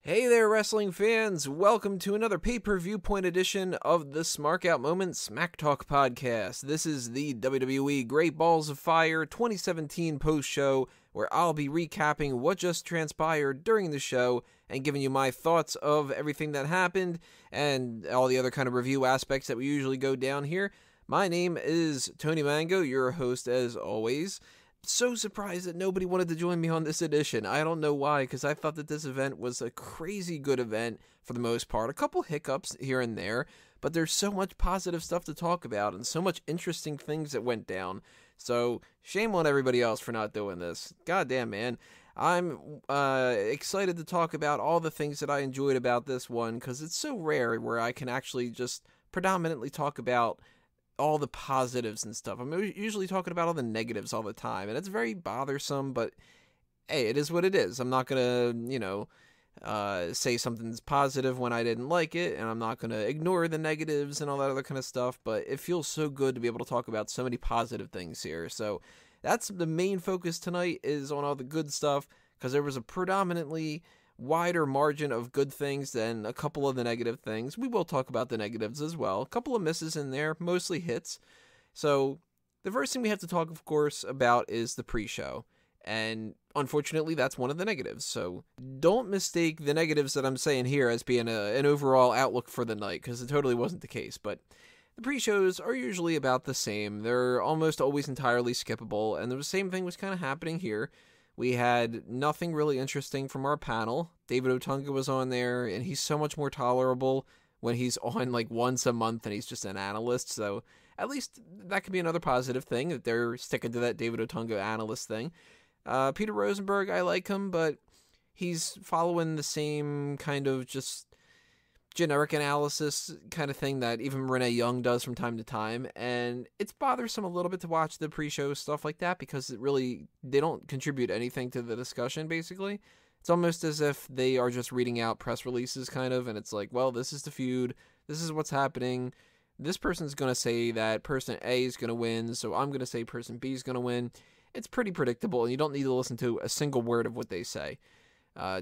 Hey there, wrestling fans! Welcome to another Pay-Per-Viewpoint edition of the Smark Out Moment Smack Talk podcast. This is the WWE Great Balls of Fire 2017 post-show, where I'll be recapping what just transpired during the show and giving you my thoughts of everything that happened and all the other kind of review aspects that we usually go down here. My name is Tony Mango, your host as always. So surprised that nobody wanted to join me on this edition. I don't know why, because I thought that this event was a crazy good event for the most part. A couple hiccups here and there, but there's so much positive stuff to talk about and so much interesting things that went down. So shame on everybody else for not doing this. Goddamn, man. I'm excited to talk about all the things that I enjoyed about this one, because it's so rare where I can actually just predominantly talk about all the positives and stuff. I'm usually talking about all the negatives all the time, and it's very bothersome, but hey, it is what it is. I'm not gonna, say something's positive when I didn't like it, and I'm not gonna ignore the negatives and all that other kind of stuff, but it feels so good to be able to talk about so many positive things here. So that's the main focus tonight, is on all the good stuff, because there was a predominantly wider margin of good things than a couple of the negative things. We will talk about the negatives as well. A couple of misses in there, mostly hits. So the first thing we have to talk, of course, about is the pre-show. And unfortunately, that's one of the negatives. So don't mistake the negatives that I'm saying here as being an overall outlook for the night, because it totally wasn't the case. But the pre-shows are usually about the same. They're almost always entirely skippable, and the same thing was kind of happening here. We had nothing really interesting from our panel. David Otunga was on there, and he's so much more tolerable when he's on like once a month and he's just an analyst. So at least that could be another positive thing, that they're sticking to that David Otunga analyst thing. Peter Rosenberg, I like him, but he's following the same kind of just generic analysis kind of thing that even Renee Young does from time to time, and it's bothersome a little bit to watch the pre-show stuff like that, because they don't contribute anything to the discussion. Basically, it's almost as if they are just reading out press releases kind of, and it's like, well, this is the feud, this is what's happening, this person's going to say that person A is going to win, so I'm going to say person B is going to win. It's pretty predictable, and you don't need to listen to a single word of what they say.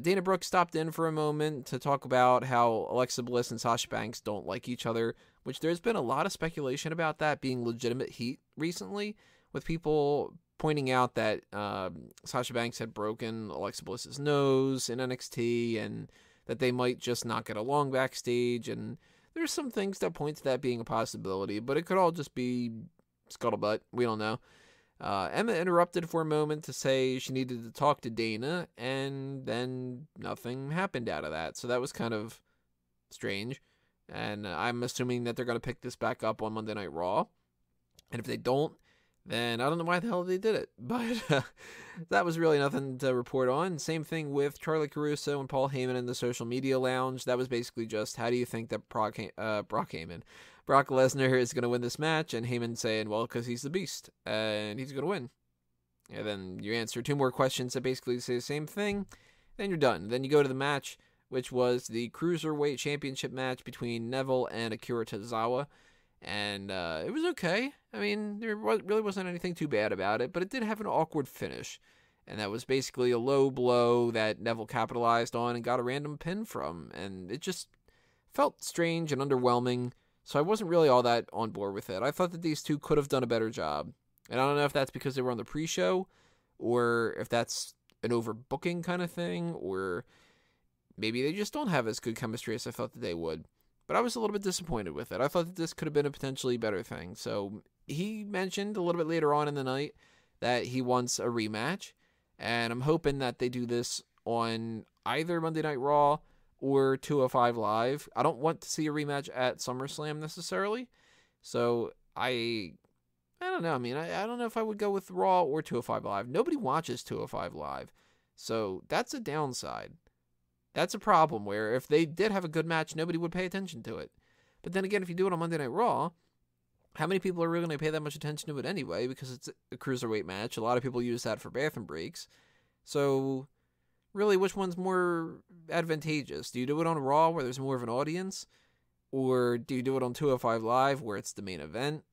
Dana Brooke stopped in for a moment to talk about how Alexa Bliss and Sasha Banks don't like each other, which there's been a lot of speculation about that being legitimate heat recently, with people pointing out that Sasha Banks had broken Alexa Bliss's nose in NXT, and that they might just not get along backstage, and there's some things that point to that being a possibility, but it could all just be scuttlebutt. We don't know. Emma interrupted for a moment to say she needed to talk to Dana, and then nothing happened out of that. So that was kind of strange. And I'm assuming that they're going to pick this back up on Monday Night Raw. And if they don't, then I don't know why the hell they did it. But that was really nothing to report on. Same thing with Charlie Caruso and Paul Heyman in the social media lounge. That was basically just, how do you think that Brock Lesnar is going to win this match? And Heyman saying, well, because he's the beast, and he's going to win. And then you answer two more questions that basically say the same thing, then you're done. Then you go to the match, which was the Cruiserweight Championship match between Neville and Akira Tozawa. And it was okay. I mean, there really wasn't anything too bad about it, but it did have an awkward finish. And that was basically a low blow that Neville capitalized on and got a random pin from. And it just felt strange and underwhelming. So I wasn't really all that on board with it. I thought that these two could have done a better job. And I don't know if that's because they were on the pre-show, or if that's an overbooking kind of thing, or maybe they just don't have as good chemistry as I thought that they would. But I was a little bit disappointed with it. I thought that this could have been a potentially better thing. So he mentioned a little bit later on in the night that he wants a rematch. And I'm hoping that they do this on either Monday Night Raw or 205 Live. I don't want to see a rematch at SummerSlam necessarily. So I don't know. I mean, I don't know if I would go with Raw or 205 Live. Nobody watches 205 Live. So that's a downside. That's a problem, where if they did have a good match, nobody would pay attention to it. But then again, if you do it on Monday Night Raw, how many people are really going to pay that much attention to it anyway? Because it's a cruiserweight match. A lot of people use that for bathroom breaks. So really, which one's more advantageous? Do you do it on Raw, where there's more of an audience? Or do you do it on 205 Live, where it's the main event?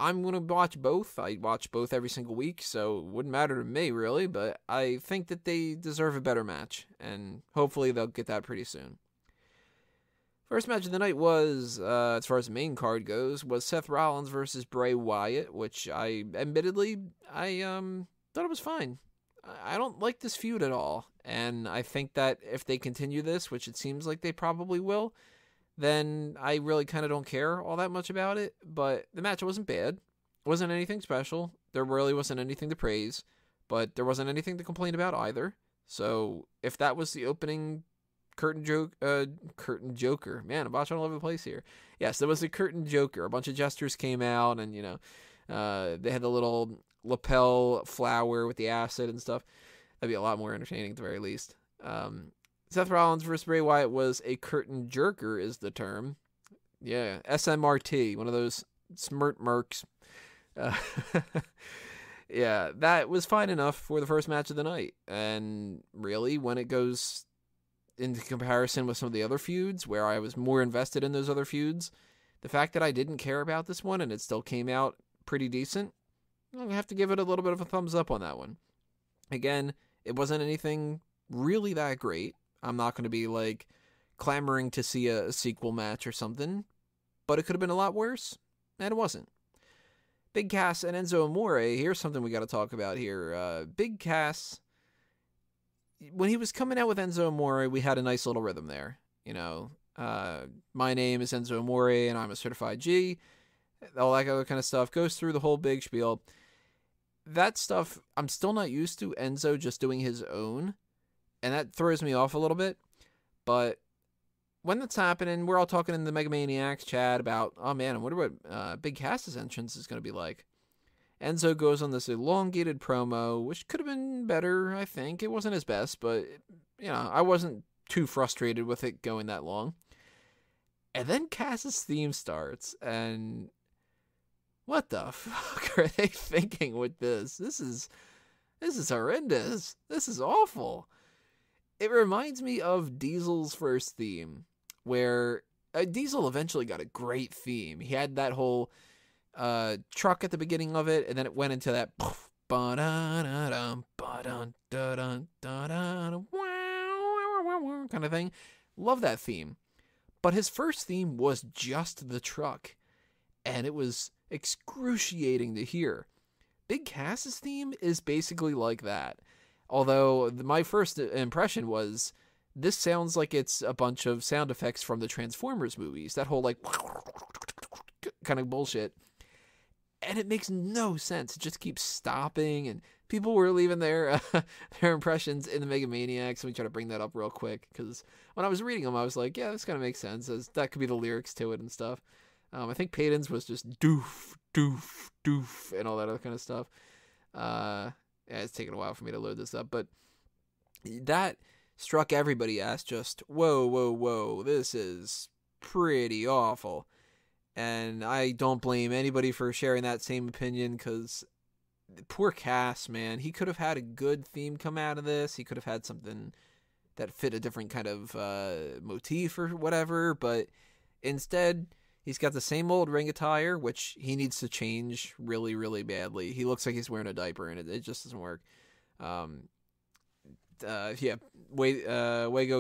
I'm going to watch both. I watch both every single week, so it wouldn't matter to me, really, but I think that they deserve a better match, and hopefully they'll get that pretty soon. First match of the night was, as far as the main card goes, was Seth Rollins versus Bray Wyatt, which I thought it was fine. I don't like this feud at all, and I think that if they continue this, which it seems like they probably will, then I really kind of don't care all that much about it. But the match wasn't bad. It wasn't anything special. There really wasn't anything to praise, but there wasn't anything to complain about either. So if that was the opening curtain joker, man, I'm watching all over the place here. Yes, there was a curtain joker. A bunch of jesters came out, and they had the little lapel flower with the acid and stuff. That'd be a lot more entertaining at the very least. Seth Rollins versus Bray Wyatt was a curtain jerker, is the term. Yeah, SMRT, one of those smirt mercs. Yeah, that was fine enough for the first match of the night. And really, when it goes into comparison with some of the other feuds, where I was more invested in those other feuds, the fact that I didn't care about this one and it still came out pretty decent, I'm going to have to give it a little bit of a thumbs up on that one. Again, it wasn't anything really that great. I'm not going to be like clamoring to see a sequel match or something, but it could have been a lot worse, and it wasn't. Big Cass and Enzo Amore, here's something we got to talk about here. Big Cass, when he was coming out with Enzo Amore, we had a nice little rhythm there. My name is Enzo Amore, and I'm a certified G. All that other kind of stuff goes through the whole big spiel. That stuff, I'm still not used to Enzo just doing his own, and that throws me off a little bit. But when that's happening, we're all talking in the Megamaniacs chat about, oh man, I wonder what Big Cass's entrance is going to be like. Enzo goes on this elongated promo, which could have been better, I think. It wasn't his best, but, I wasn't too frustrated with it going that long. And then Cass's theme starts, and what the fuck are they thinking with this? This is horrendous. This is awful. It reminds me of Diesel's first theme, where Diesel eventually got a great theme. He had that whole truck at the beginning of it, and then it went into that kind of thing. Love that theme. But his first theme was just the truck, and it was excruciating to hear. Big Cass's theme is basically like that. Although my first impression was, this sounds like it's a bunch of sound effects from the Transformers movies. That whole kind of bullshit. And it makes no sense. It just keeps stopping, and people were leaving their impressions in the Megamaniacs. Let me try to bring that up real quick, because when I was reading them, I was like, yeah, this kind of makes sense. That could be the lyrics to it and stuff. I think Payton's was just doof, doof, doof, and all that other kind of stuff. Yeah, it's taking a while for me to load this up, but that struck everybody as just, whoa, whoa, whoa, this is pretty awful. And I don't blame anybody for sharing that same opinion, because poor Cass, man, he could have had a good theme come out of this. He could have had something that fit a different kind of motif or whatever, but instead, he's got the same old ring attire, which he needs to change really, really badly. He looks like he's wearing a diaper, and it just doesn't work. Wago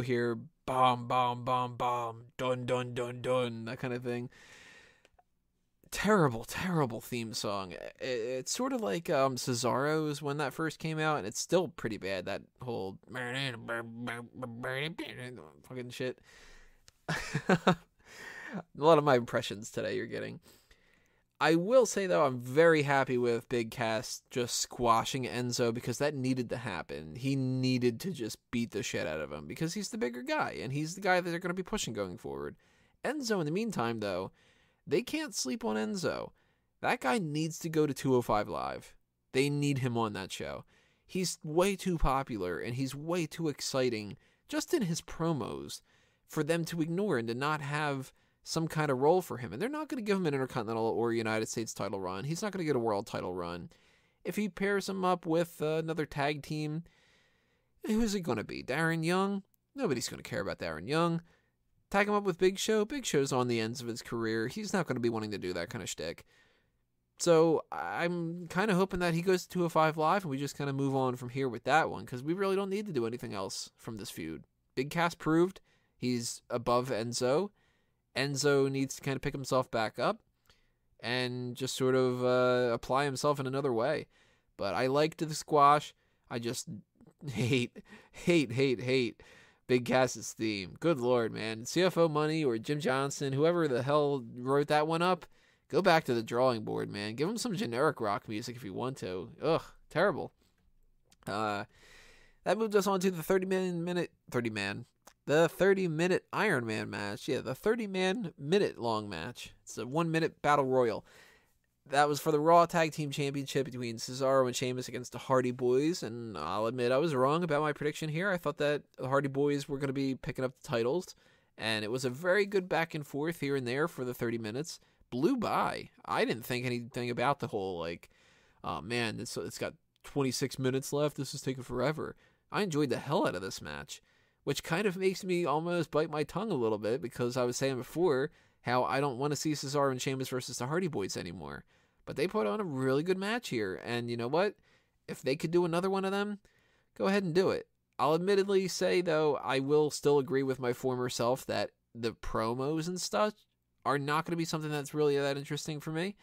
here, bomb, bomb, bomb, bomb, dun, dun, dun, dun, that kind of thing. Terrible, terrible theme song. It's sort of like Cesaro's when that first came out, and it's still pretty bad, that whole fucking shit. A lot of my impressions today you're getting. I will say, though, I'm very happy with Big Cass just squashing Enzo, because that needed to happen. He needed to just beat the shit out of him, because he's the bigger guy, and he's the guy that they're going to be pushing going forward. Enzo, in the meantime, though, they can't sleep on Enzo. That guy needs to go to 205 Live. They need him on that show. He's way too popular, and he's way too exciting, just in his promos, for them to ignore and to not have some kind of role for him. And they're not going to give him an Intercontinental or United States title run. He's not going to get a world title run. If he pairs him up with another tag team, who's it going to be? Darren Young? Nobody's going to care about Darren Young. Tag him up with Big Show. Big Show's on the ends of his career. He's not going to be wanting to do that kind of shtick. So I'm kind of hoping that he goes to 205 Live and we just kind of move on from here with that one, because we really don't need to do anything else from this feud. Big Cass proved he's above Enzo. Enzo needs to kind of pick himself back up and just sort of apply himself in another way. But I liked the squash. I just hate Big Cass's theme. Good Lord, man. CFO Money or Jim Johnson, whoever the hell wrote that one up, go back to the drawing board, man. Give him some generic rock music if you want to. Ugh, terrible. That moved us on to the 30-minute Iron Man match. Yeah, the 30-minute long match. It's a 1-minute battle royal. That was for the Raw Tag Team Championship between Cesaro and Sheamus against the Hardy Boyz, and I'll admit I was wrong about my prediction here. I thought that the Hardy Boyz were going to be picking up the titles, and it was a very good back and forth here and there for the 30 minutes. Blew by. I didn't think anything about the whole, like, oh man, it's got 26 minutes left, this is taking forever. I enjoyed the hell out of this match, which kind of makes me almost bite my tongue a little bit, because I was saying before how I don't want to see Cesaro and Sheamus versus the Hardy Boyz anymore. But they put on a really good match here, and you know what? If they could do another one of them, go ahead and do it. I'll admittedly say, though, I will still agree with my former self that the promos and stuff are not going to be something that's really that interesting for me.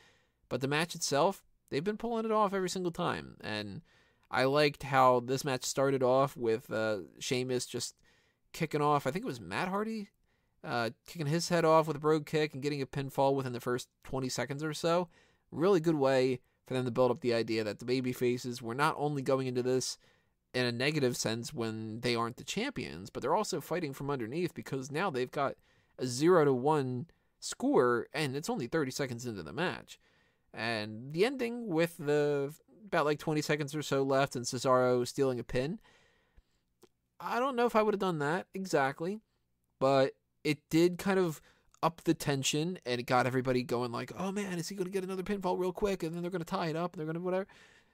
But the match itself, they've been pulling it off every single time. And I liked how this match started off with Sheamus just kicking off, I think it was Matt Hardy, kicking his head off with a brogue kick and getting a pinfall within the first 20 seconds or so. Really good way for them to build up the idea that the baby faces were not only going into this in a negative sense when they aren't the champions, but they're also fighting from underneath, because now they've got a 0-1 score and it's only 30 seconds into the match. And the ending with the about like 20 seconds or so left and Cesaro stealing a pin, I don't know if I would have done that exactly, but it did kind of up the tension, and it got everybody going like, oh man, is he going to get another pinfall real quick, and then they're going to tie it up, and they're going to whatever.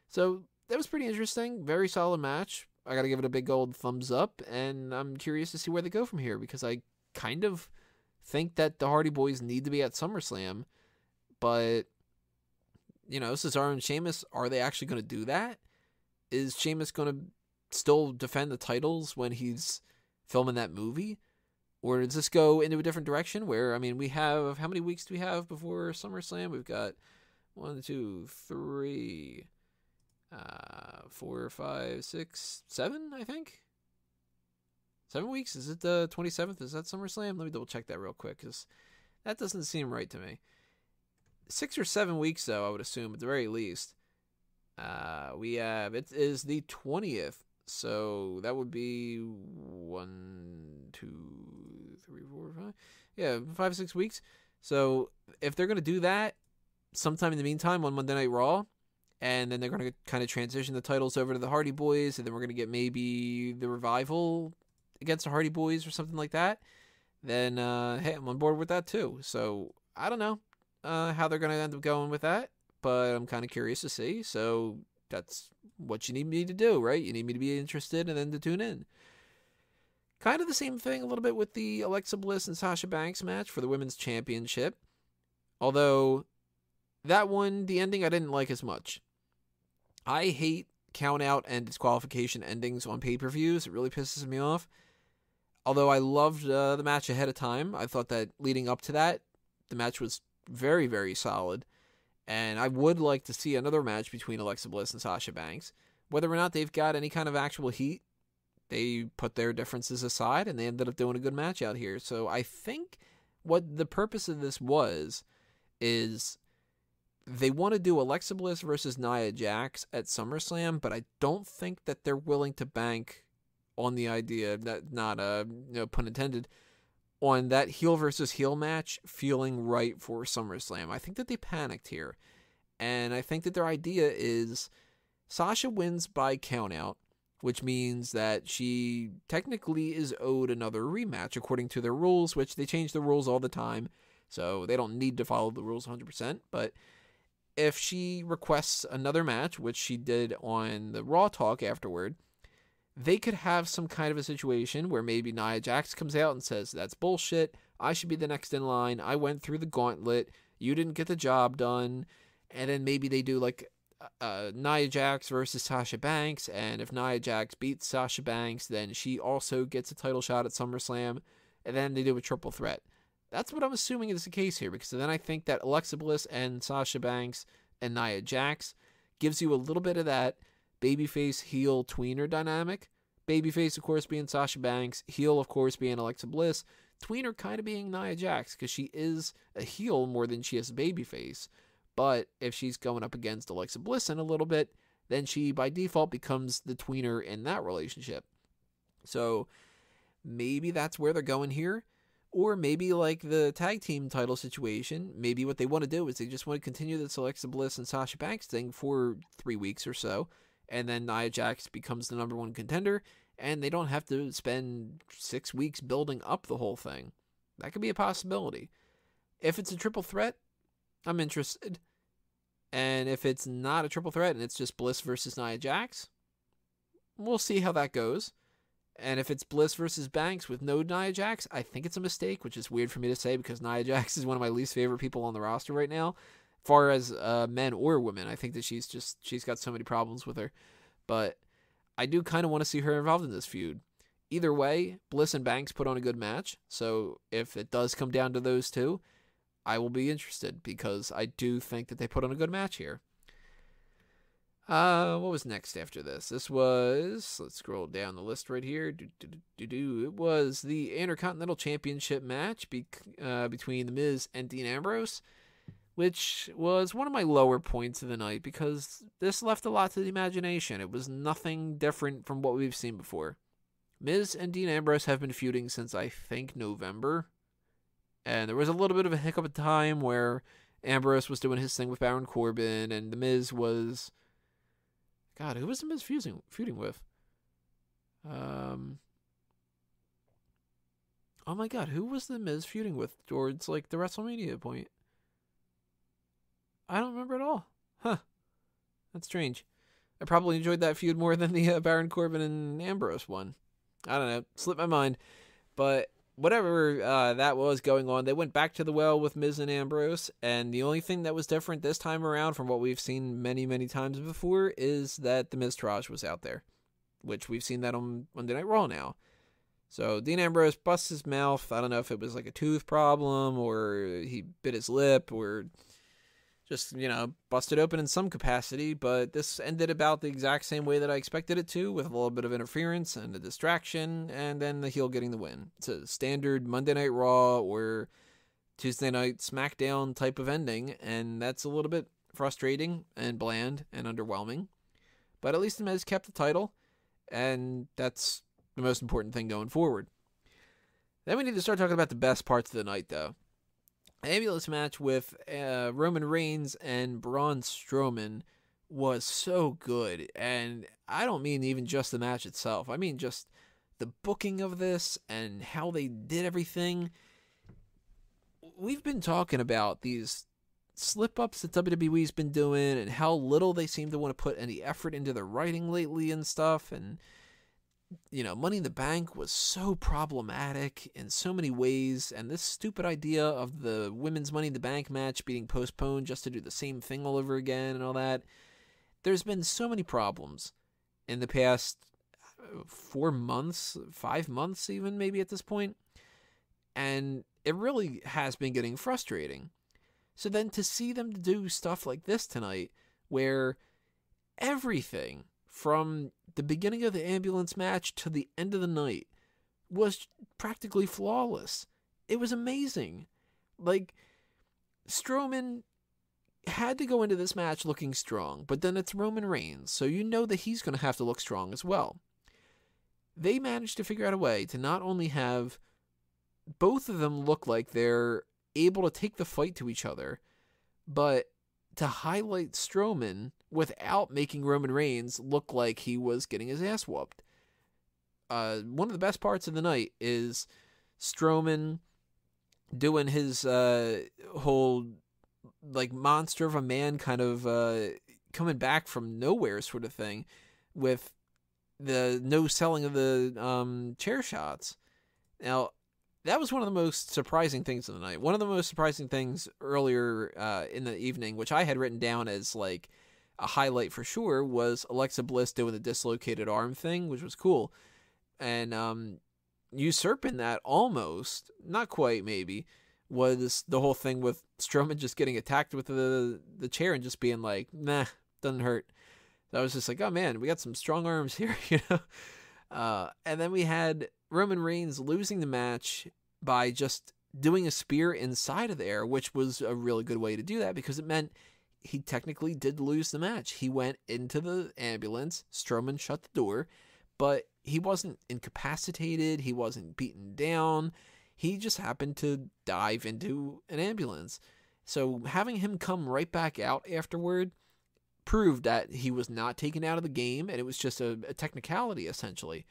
So that was pretty interesting. Very solid match. I got to give it a big old thumbs up, and I'm curious to see where they go from here, because I kind of think that the Hardy Boyz need to be at SummerSlam, but, you know, Cesaro and Sheamus, are they actually going to do that? Is Sheamus going to still defend the titles when he's filming that movie? Or does this go into a different direction where, I mean, we have, how many weeks do we have before SummerSlam? We've got 1, 2, 3, 4, 5, 6, 7, I think. 7 weeks? Is it the 27th? Is that SummerSlam? Let me double check that real quick, because that doesn't seem right to me. 6 or 7 weeks, though, I would assume, at the very least. We have, it is the 20th. So that would be 1, 2, 3, 4, 5. Yeah, 5, 6 weeks. So if they're going to do that sometime in the meantime on Monday Night Raw, and then they're going to kind of transition the titles over to the Hardy Boyz, and then we're going to get maybe the Revival against the Hardy Boyz or something like that, then hey, I'm on board with that too. So I don't know how they're going to end up going with that, but I'm kind of curious to see. So that's what you need me to do, right? You need me to be interested and then to tune in. Kind of the same thing a little bit with the Alexa Bliss and Sasha Banks match for the Women's Championship. Although, that one, the ending I didn't like as much. I hate count-out and disqualification endings on pay-per-views. It really pisses me off. Although I loved the match ahead of time. I thought that leading up to that, the match was very, very solid. And I would like to see another match between Alexa Bliss and Sasha Banks. Whether or not they've got any kind of actual heat, they put their differences aside and they ended up doing a good match out here. So I think what the purpose of this is they want to do Alexa Bliss versus Nia Jax at SummerSlam, but I don't think that they're willing to bank on the idea, that not pun intended, on that heel versus heel match feeling right for SummerSlam. I think that they panicked here. And I think that their idea is Sasha wins by countout, which means that she technically is owed another rematch according to their rules, which they change the rules all the time, so they don't need to follow the rules 100%. But if she requests another match, which she did on the Raw Talk afterward, they could have some kind of a situation where maybe Nia Jax comes out and says, that's bullshit, I should be the next in line, I went through the gauntlet, you didn't get the job done, And then maybe they do like Nia Jax versus Sasha Banks, and if Nia Jax beats Sasha Banks, then she also gets a title shot at SummerSlam, and then they do a triple threat. That's what I'm assuming is the case here, because then I think that Alexa Bliss and Sasha Banks and Nia Jax gives you a little bit of that babyface heel tweener dynamic. Babyface, of course, being Sasha Banks, heel, of course, being Alexa Bliss, tweener kind of being Nia Jax, because she is a heel more than she is a babyface. But if she's going up against Alexa Bliss in a little bit, then she by default becomes the tweener in that relationship. So maybe that's where they're going here. Or maybe like the tag team title situation, maybe what they want to do is they just want to continue this Alexa Bliss and Sasha Banks thing for 3 weeks or so. And then Nia Jax becomes the number one contender, and they don't have to spend 6 weeks building up the whole thing. That could be a possibility. If it's a triple threat, I'm interested. And if it's not a triple threat and it's just Bliss versus Nia Jax, we'll see how that goes. And if it's Bliss versus Banks with no Nia Jax, I think it's a mistake, which is weird for me to say because Nia Jax is one of my least favorite people on the roster right now. As far as men or women, I think that she's got so many problems with her. But I do kind of want to see her involved in this feud. Either way, Bliss and Banks put on a good match. So if it does come down to those two, I will be interested because I do think that they put on a good match here. What was next after this? This was, let's scroll down the list right here. It was the Intercontinental Championship match between The Miz and Dean Ambrose, which was one of my lower points of the night because this left a lot to the imagination. It was nothing different from what we've seen before. Miz and Dean Ambrose have been feuding since, I think, November. And there was a little bit of a hiccup at time where Ambrose was doing his thing with Baron Corbin, and The Miz was... God, who was The Miz feuding with? Oh my God, who was The Miz feuding with towards, like, the WrestleMania point? I don't remember at all. Huh. That's strange. I probably enjoyed that feud more than the Baron Corbin and Ambrose one. I don't know. Slipped my mind. But whatever that was going on, they went back to the well with Miz and Ambrose, and the only thing that was different this time around from what we've seen many, many times before is that the Miztourage was out there, which we've seen that on Monday Night Raw now. So Dean Ambrose busts his mouth. I don't know if it was like a tooth problem or he bit his lip or just, busted open in some capacity, but this ended about the exact same way that I expected it to, with a little bit of interference and a distraction, and then the heel getting the win. It's a standard Monday Night Raw or Tuesday Night SmackDown type of ending, and that's a little bit frustrating and bland and underwhelming. But at least the Miz kept the title, and that's the most important thing going forward. Then we need to start talking about the best parts of the night, though. The ambulance match with Roman Reigns and Braun Strowman was so good. And I don't mean even just the match itself. I mean just the booking of this and how they did everything. We've been talking about these slip-ups that WWE's been doing and how little they seem to want to put any effort into their writing lately and stuff. And Money in the Bank was so problematic in so many ways, and this stupid idea of the women's Money in the Bank match being postponed just to do the same thing all over again and all that. There's been so many problems in the past 4 months, 5 months even maybe at this point, and it really has been getting frustrating. So then to see them do stuff like this tonight, where everything from the beginning of the ambulance match to the end of the night was practically flawless. It was amazing. Like, Strowman had to go into this match looking strong, but then it's Roman Reigns, so you know that he's going to have to look strong as well. They managed to figure out a way to not only have both of them look like they're able to take the fight to each other, but to highlight Strowman without making Roman Reigns look like he was getting his ass whooped. One of the best parts of the night is Strowman doing his whole like monster of a man kind of coming back from nowhere sort of thing with the no selling of the chair shots. Now, that was one of the most surprising things of the night. One of the most surprising things earlier in the evening, which I had written down as like a highlight for sure, was Alexa Bliss doing the dislocated arm thing, which was cool. And usurping that almost, not quite maybe, was the whole thing with Strowman just getting attacked with the chair and just being like, nah, doesn't hurt. I was just like, oh man, we got some strong arms here, you know? And then we had Roman Reigns losing the match by just doing a spear inside of there, which was a really good way to do that because it meant he technically did lose the match. He went into the ambulance, Strowman shut the door, but he wasn't incapacitated, he wasn't beaten down, he just happened to dive into an ambulance. So having him come right back out afterward proved that he was not taken out of the game, and it was just a technicality, essentially.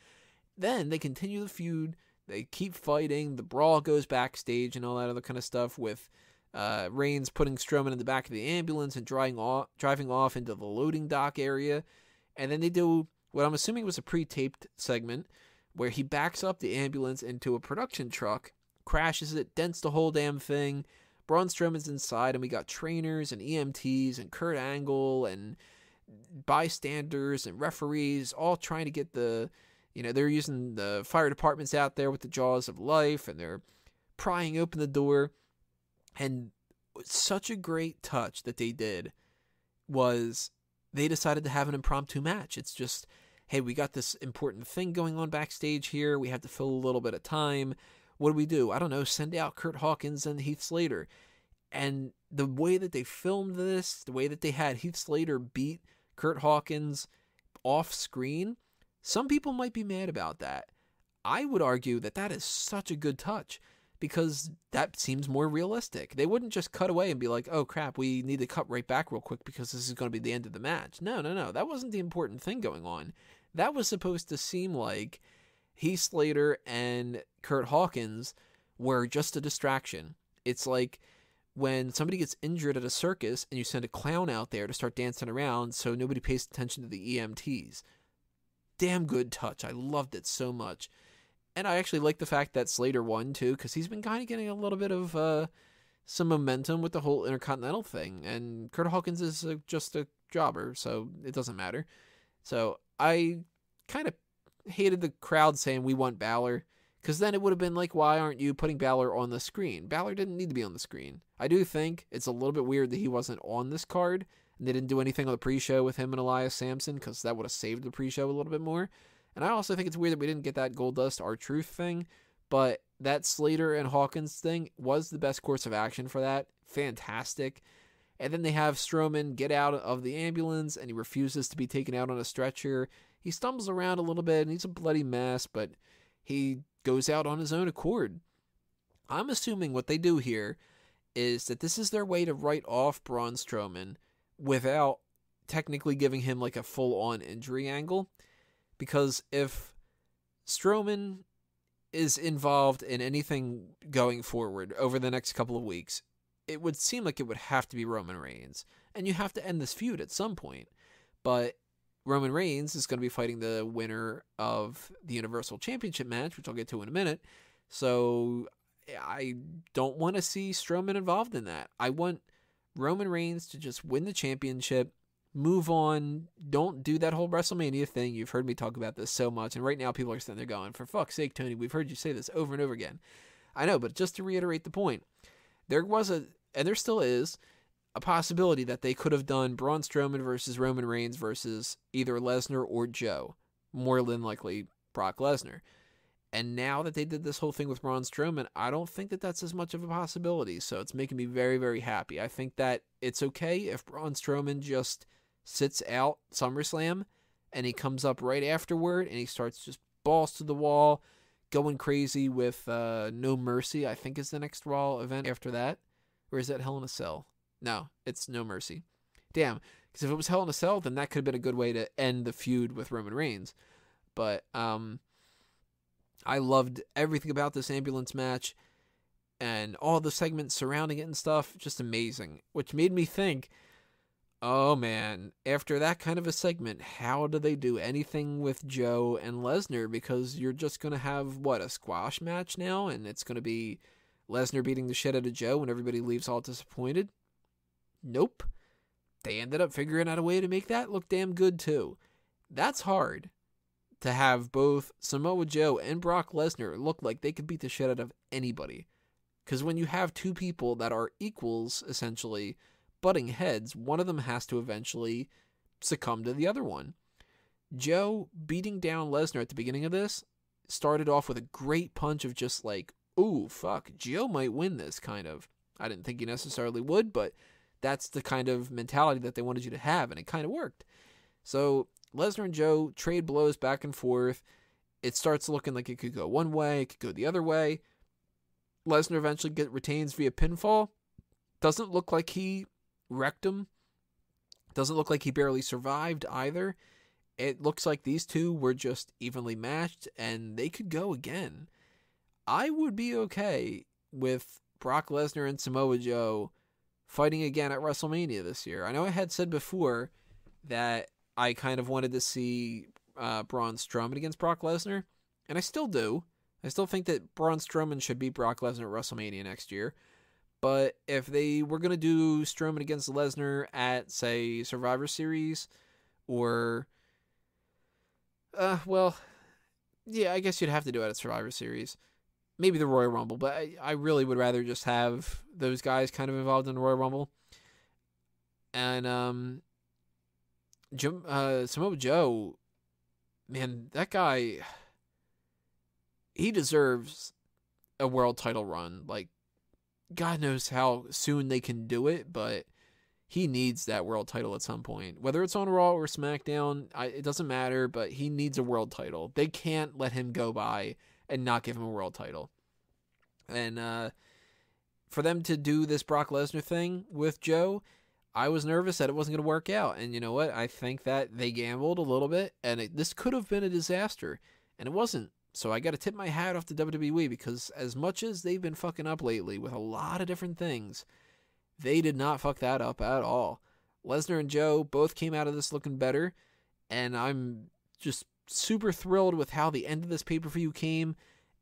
Then they continue the feud, they keep fighting, the brawl goes backstage and all that other kind of stuff with Reigns putting Strowman in the back of the ambulance and driving off into the loading dock area. And then they do what I'm assuming was a pre-taped segment where he backs up the ambulance into a production truck, crashes it, dents the whole damn thing. Braun Strowman's inside, and we got trainers and EMTs and Kurt Angle and bystanders and referees all trying to get they're using the fire departments out there with the jaws of life, and they're prying open the door. And such a great touch that they did was they decided to have an impromptu match. It's just, hey, we got this important thing going on backstage here. We have to fill a little bit of time. What do? I don't know, send out Curt Hawkins and Heath Slater. And the way that they filmed this, the way that they had Heath Slater beat Curt Hawkins off screen, some people might be mad about that. I would argue that that is such a good touch because that seems more realistic. They wouldn't just cut away and be like, oh crap, we need to cut right back real quick because this is going to be the end of the match. No. That wasn't the important thing going on. That was supposed to seem like Heath Slater and Curt Hawkins were just a distraction. It's like when somebody gets injured at a circus and you send a clown out there to start dancing around so nobody pays attention to the EMTs. Damn good touch. I loved it so much. And I actually like the fact that Slater won too, because he's been kind of getting a little bit of some momentum with the whole Intercontinental thing. And Curt Hawkins is just a jobber, so it doesn't matter. So I kind of hated the crowd saying we want Balor, because then it would have been like, why aren't you putting Balor on the screen? Balor didn't need to be on the screen. I do think it's a little bit weird that he wasn't on this card, and they didn't do anything on the pre-show with him and Elias Sampson, because that would have saved the pre-show a little bit more. And I also think it's weird that we didn't get that Goldust R-Truth thing, but that Slater and Hawkins thing was the best course of action for that. Fantastic. And then they have Strowman get out of the ambulance, and he refuses to be taken out on a stretcher. He stumbles around a little bit, and he's a bloody mess, but he goes out on his own accord. I'm assuming what they do here is that this is their way to write off Braun Strowman without technically giving him like a full-on injury angle. Because if Strowman is involved in anything going forward over the next couple of weeks, it would seem like it would have to be Roman Reigns. And you have to end this feud at some point. But Roman Reigns is going to be fighting the winner of the Universal Championship match, which I'll get to in a minute. So I don't want to see Strowman involved in that. I want Roman Reigns to just win the championship, move on, don't do that whole WrestleMania thing. You've heard me talk about this so much, and right now people are sitting there going, for fuck's sake, Tony, we've heard you say this over and over again. I know, but just to reiterate the point, there was and there still is, a possibility that they could have done Braun Strowman versus Roman Reigns versus either Lesnar or Joe. More than likely, Brock Lesnar. And now that they did this whole thing with Braun Strowman, I don't think that that's as much of a possibility, so it's making me very, very happy. I think that it's okay if Braun Strowman just sits out SummerSlam, and he comes up right afterward, and he starts just balls to the wall, going crazy with No Mercy, I think is the next Raw event after that. Or is that Hell in a Cell? No, it's No Mercy. Damn, because if it was Hell in a Cell, then that could have been a good way to end the feud with Roman Reigns. But I loved everything about this ambulance match, and all the segments surrounding it and stuff, just amazing. Which made me think, Oh man, after that kind of a segment, how do they do anything with Joe and Lesnar? Because you're just going to have, what, a squash match now? And it's going to be Lesnar beating the shit out of Joe and everybody leaves all disappointed? Nope. They ended up figuring out a way to make that look damn good too. That's hard, to have both Samoa Joe and Brock Lesnar look like they could beat the shit out of anybody. Because when you have two people that are equals, essentially, butting heads, one of them has to eventually succumb to the other one. Joe beating down Lesnar at the beginning of this started off with a great punch of just like, ooh, fuck, Joe might win this, kind of. I didn't think he necessarily would, but that's the kind of mentality that they wanted you to have, and it kind of worked. So Lesnar and Joe trade blows back and forth. It starts looking like it could go one way, it could go the other way. Lesnar eventually retains via pinfall. Doesn't look like he wrecked him. Doesn't look like he barely survived either. It looks like these two were just evenly matched and they could go again. I would be okay with Brock Lesnar and Samoa Joe fighting again at WrestleMania this year. I know I had said before that I kind of wanted to see Braun Strowman against Brock Lesnar, and I still do. I still think that Braun Strowman should beat Brock Lesnar at WrestleMania next year. But if they were going to do Strowman against Lesnar at, say, Survivor Series, or, well, yeah, I guess you'd have to do it at Survivor Series. Maybe the Royal Rumble, but I really would rather just have those guys kind of involved in the Royal Rumble. And Samoa Joe, man, that guy, he deserves a world title run. Like, God knows how soon they can do it, but he needs that world title at some point. Whether it's on Raw or SmackDown, it doesn't matter, but he needs a world title. They can't let him go by and not give him a world title. And for them to do this Brock Lesnar thing with Joe, I was nervous that it wasn't going to work out. And you know what? I think that they gambled a little bit, and this could have been a disaster, and it wasn't. So I got to tip my hat off to WWE, because as much as they've been fucking up lately with a lot of different things, they did not fuck that up at all. Lesnar and Joe both came out of this looking better, and I'm just super thrilled with how the end of this pay-per-view came,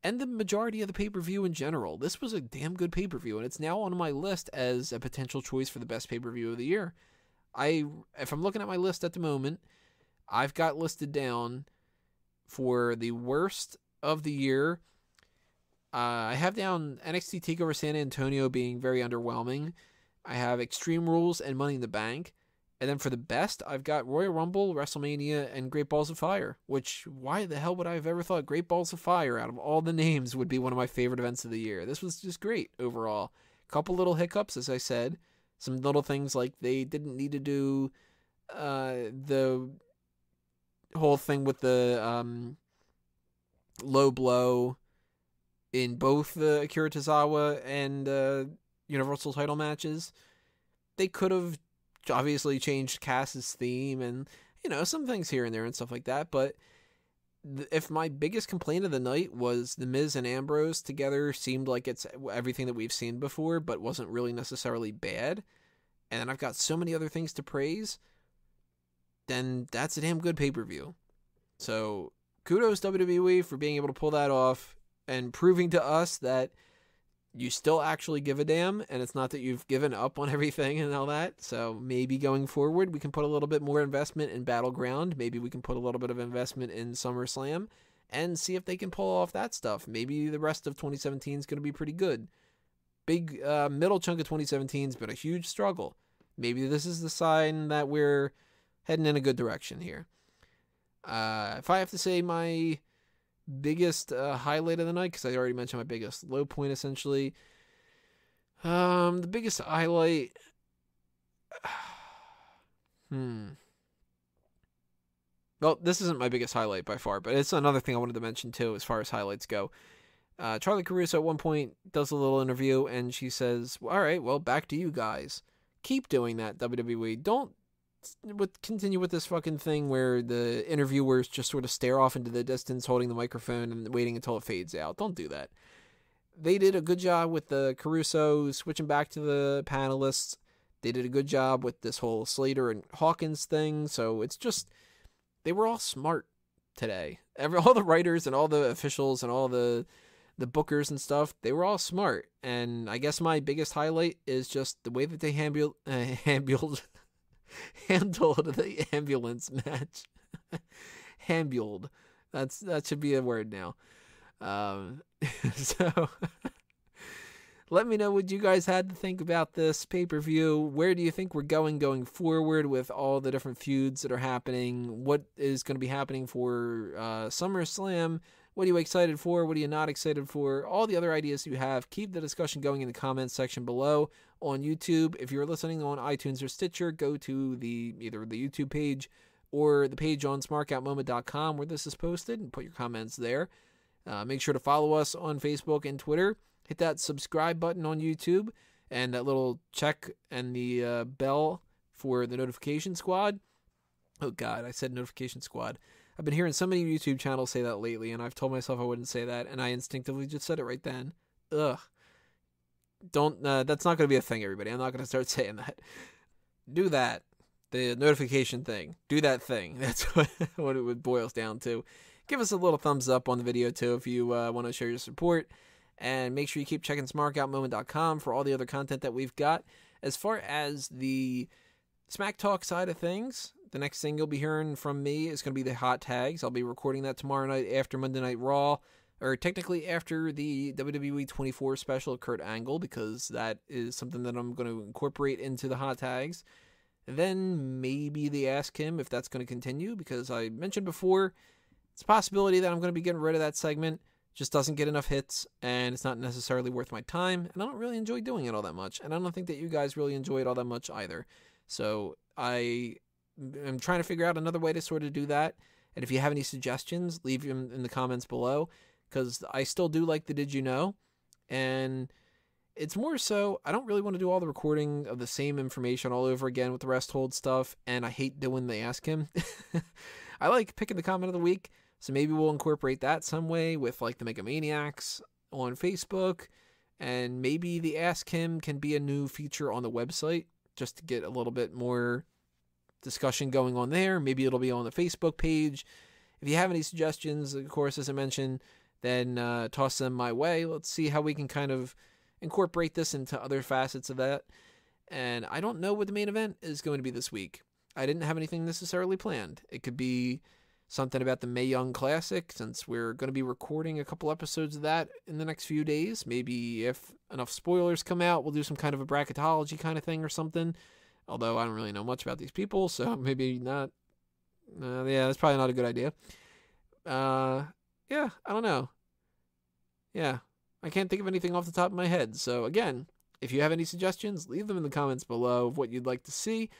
and the majority of the pay-per-view in general. This was a damn good pay-per-view, and it's now on my list as a potential choice for the best pay-per-view of the year. If I'm looking at my list at the moment, I've got listed down for the worst of the year. I have down NXT TakeOver San Antonio being very underwhelming. I have Extreme Rules and Money in the Bank. And then for the best, I've got Royal Rumble, WrestleMania, and Great Balls of Fire. Which, why the hell would I have ever thought Great Balls of Fire, out of all the names, would be one of my favorite events of the year? This was just great overall. Couple little hiccups, as I said. Some little things like they didn't need to do the whole thing with the low blow in both the Akira Tozawa and Universal title matches. They could have obviously changed Cass's theme and, you know, some things here and there and stuff like that. But if my biggest complaint of the night was The Miz and Ambrose together seemed like it's everything that we've seen before, but wasn't really necessarily bad, and then I've got so many other things to praise, then that's a damn good pay-per-view. So kudos WWE for being able to pull that off and proving to us that you still actually give a damn, and it's not that you've given up on everything and all that. So maybe going forward, we can put a little bit more investment in Battleground. Maybe we can put a little bit of investment in SummerSlam and see if they can pull off that stuff. Maybe the rest of 2017 is going to be pretty good. Big middle chunk of 2017 has been a huge struggle. Maybe this is the sign that we're heading in a good direction here. If I have to say my biggest highlight of the night, because I already mentioned my biggest low point, essentially. The biggest highlight... Well, this isn't my biggest highlight by far, but it's another thing I wanted to mention, too, as far as highlights go. Charlie Caruso at one point does a little interview, and she says, all right, well, back to you guys. Keep doing that, WWE. Don't continue with this fucking thing where the interviewers just sort of stare off into the distance holding the microphone and waiting until it fades out. Don't do that. They did a good job with the Caruso switching back to the panelists. They did a good job with this whole Slater and Hawkins thing. So it's just, they were all smart today. All the writers and all the officials and all the bookers and stuff, they were all smart. And I guess my biggest highlight is just the way that they handled the ambulance match. Handled. That should be a word now. So let me know what you guys had to think about this pay-per-view. Where do you think we're going forward with all the different feuds that are happening? What is going to be happening for SummerSlam? What are you excited for? What are you not excited for? All the other ideas you have, keep the discussion going in the comments section below on YouTube. If you're listening on iTunes or Stitcher, go to either the YouTube page or the page on smarkoutmoment.com where this is posted and put your comments there. Make sure to follow us on Facebook and Twitter. Hit that subscribe button on YouTube and that little check and the bell for the notification squad. Oh God, I said notification squad. I've been hearing so many YouTube channels say that lately, and I've told myself I wouldn't say that, and I instinctively just said it right then. Ugh. Don't, that's not going to be a thing, everybody. I'm not going to start saying that. Do that. The notification thing. Do that thing. That's what it boils down to. Give us a little thumbs up on the video, too, if you want to share your support. And make sure you keep checking smarkoutmoment.com for all the other content that we've got. As far as the Smack Talk side of things, the next thing you'll be hearing from me is going to be the hot tags. I'll be recording that tomorrow night after Monday Night Raw, or technically after the WWE 24 special Curt Angle, because that is something that I'm going to incorporate into the hot tags. And then maybe the Ask Him, if that's going to continue, because I mentioned before, it's a possibility that I'm going to be getting rid of that segment. Just doesn't get enough hits, and it's not necessarily worth my time, and I don't really enjoy doing it all that much, and I don't think that you guys really enjoy it all that much either. So I'm trying to figure out another way to sort of do that, and if you have any suggestions, leave them in the comments below, because I still do like the Did You Know, and it's more so, I don't really want to do all the recording of the same information all over again with the rest hold stuff, and I hate doing the Ask Him. I like picking the comment of the week, so maybe we'll incorporate that some way with like the Megamaniacs on Facebook, and maybe the Ask Him can be a new feature on the website just to get a little bit more discussion going on there. Maybe it'll be on the Facebook page. If you have any suggestions, of course, as I mentioned, then toss them my way. Let's see how we can kind of incorporate this into other facets of that. And I don't know what the main event is going to be this week. I didn't have anything necessarily planned. It could be something about the Mae Young Classic, since we're going to be recording a couple episodes of that in the next few days. Maybe if enough spoilers come out, we'll do some kind of a bracketology kind of thing or something. Although I don't really know much about these people, so maybe not. Yeah, that's probably not a good idea. Yeah, I don't know. Yeah, I can't think of anything off the top of my head. So again, if you have any suggestions, leave them in the comments below of what you'd like to see,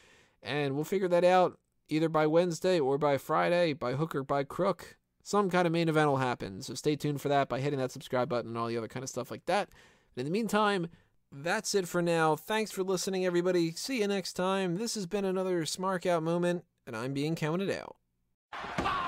and we'll figure that out either by Wednesday or by Friday, by hook or by crook. Some kind of main event will happen, so stay tuned for that by hitting that subscribe button and all the other kind of stuff like that. And in the meantime, that's it for now. Thanks for listening, everybody. See you next time. This has been another Smark Out moment, and I'm being counted out.